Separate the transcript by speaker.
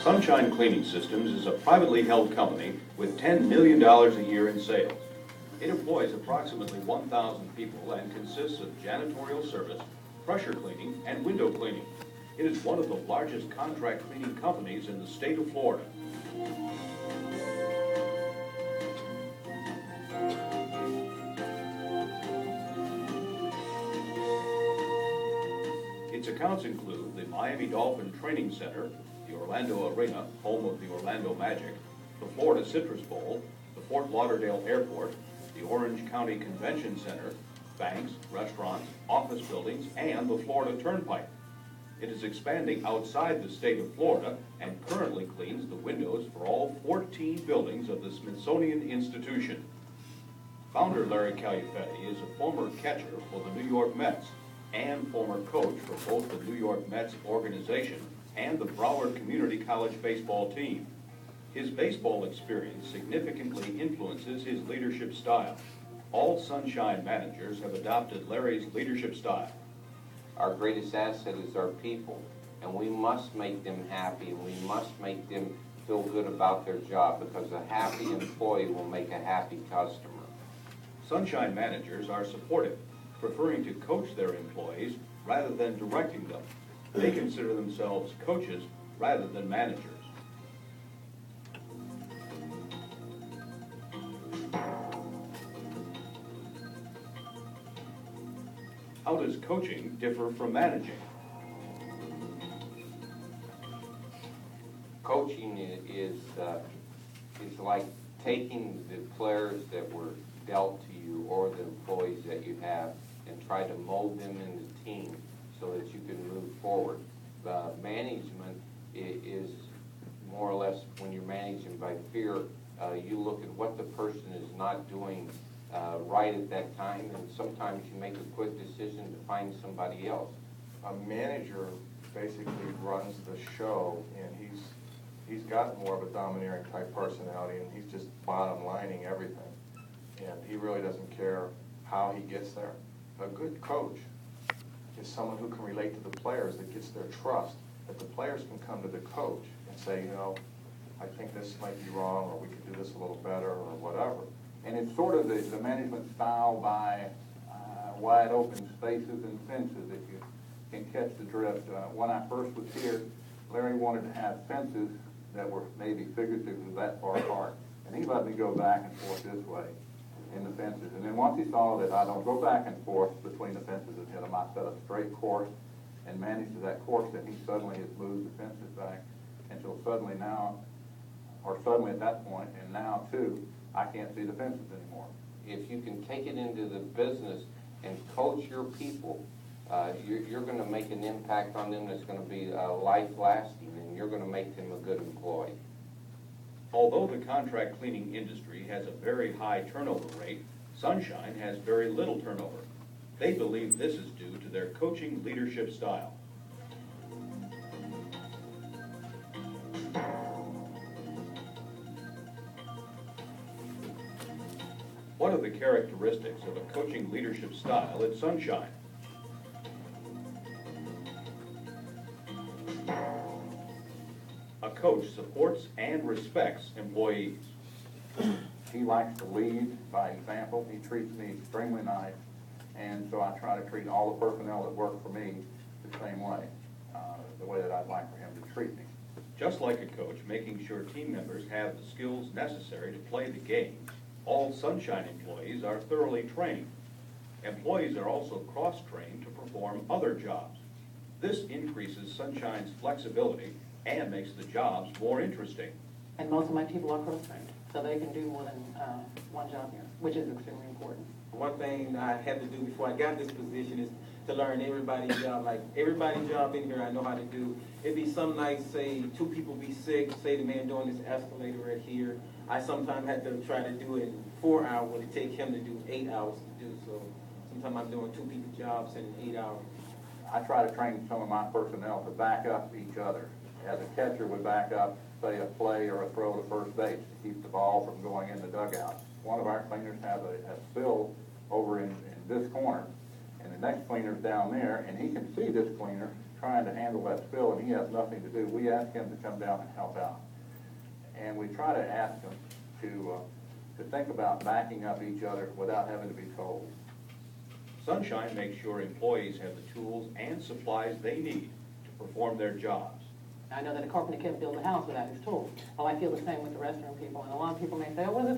Speaker 1: Sunshine Cleaning Systems is a privately held company with $10 million a year in sales. It employs approximately 1,000 people and consists of janitorial service, pressure cleaning, and window cleaning. It is one of the largest contract cleaning companies in the state of Florida. Its accounts include the Miami Dolphin Training Center, the Orlando Arena, home of the Orlando Magic, the Florida Citrus Bowl, the Fort Lauderdale Airport, the Orange County Convention Center, banks, restaurants, office buildings, and the Florida Turnpike. It is expanding outside the state of Florida and currently cleans the windows for all 14 buildings of the Smithsonian Institution. Founder Larry Califetti is a former catcher for the New York Mets and former coach for both the New York Mets organization and the Broward Community College baseball team. His baseball experience significantly influences his leadership style. All Sunshine managers have adopted Larry's leadership style.
Speaker 2: Our greatest asset is our people, and we must make them happy, and we must make them feel good about their job, because a happy employee will make a happy customer.
Speaker 1: Sunshine managers are supportive, preferring to coach their employees rather than directing them. They consider themselves coaches rather than managers. How does coaching differ from managing?
Speaker 2: Coaching is like taking the players that were dealt to you or the employees that you have and try to mold them in the team so that you can move forward. Management is more or less, when you're managing by fear, you look at what the person is not doing right at that time, and sometimes you make a quick decision to find somebody else.
Speaker 3: A manager basically runs the show, and he's got more of a domineering type personality, and he's just bottom lining everything. And he really doesn't care how he gets there. A good coach is someone who can relate to the players, that gets their trust, that the players can come to the coach and say, you know, I think this might be wrong, or we could do this a little better, or whatever.
Speaker 4: And it's sort of the management style by wide open spaces and fences, if you can catch the drift. When I first was here, Larry wanted to have fences that were maybe figuratively that far apart. And he let me go back and forth this way in the fences. And then once he saw that I don't go back and forth between the fences and hit them, I set a straight course and managed to that course, and he suddenly has moved the fences back. And so suddenly now, or suddenly at that point, and now too, I can't see the fences anymore.
Speaker 2: If you can take it into the business and coach your people, you're going to make an impact on them that's going to be life-lasting, and you're going to make them a good employee.
Speaker 1: Although the contract cleaning industry has a very high turnover rate, Sunshine has very little turnover. They believe this is due to their coaching leadership style. What are the characteristics of a coaching leadership style at Sunshine? A coach supports and respects employees.
Speaker 4: He likes to lead by example. He treats me extremely nice, and so I try to treat all the personnel that work for me the same way, the way that I'd like for him to treat me.
Speaker 1: Just like a coach, making sure team members have the skills necessary to play the game, all Sunshine employees are thoroughly trained. Employees are also cross-trained to perform other jobs. This increases Sunshine's flexibility and makes the jobs more interesting.
Speaker 5: And most of my people are cross-trained, so they can do more than one job here, which is extremely important.
Speaker 6: One thing I had to do before I got this position is to learn everybody's job. Like, everybody's job in here I know how to do. It'd be some nights, say, 2 people be sick, say the man doing this escalator right here. I sometimes had to try to do it in 4 hours, when it take him to do 8 hours to do. So sometimes I'm doing 2 people's jobs in 8 hours.
Speaker 4: I try to train some of my personnel to back up each other. As a catcher would back up, say, a play or a throw to first base to keep the ball from going in the dugout. One of our cleaners has a spill over in this corner, and the next cleaner's down there, and he can see this cleaner trying to handle that spill, and he has nothing to do. We ask him to come down and help out. And we try to ask him to think about backing up each other without having to be told.
Speaker 1: Sunshine makes sure employees have the tools and supplies they need to perform their jobs.
Speaker 5: I know that a carpenter can't build a house without his tools. Well, I feel the same with the restroom people, and a lot of people may say, oh, what does it take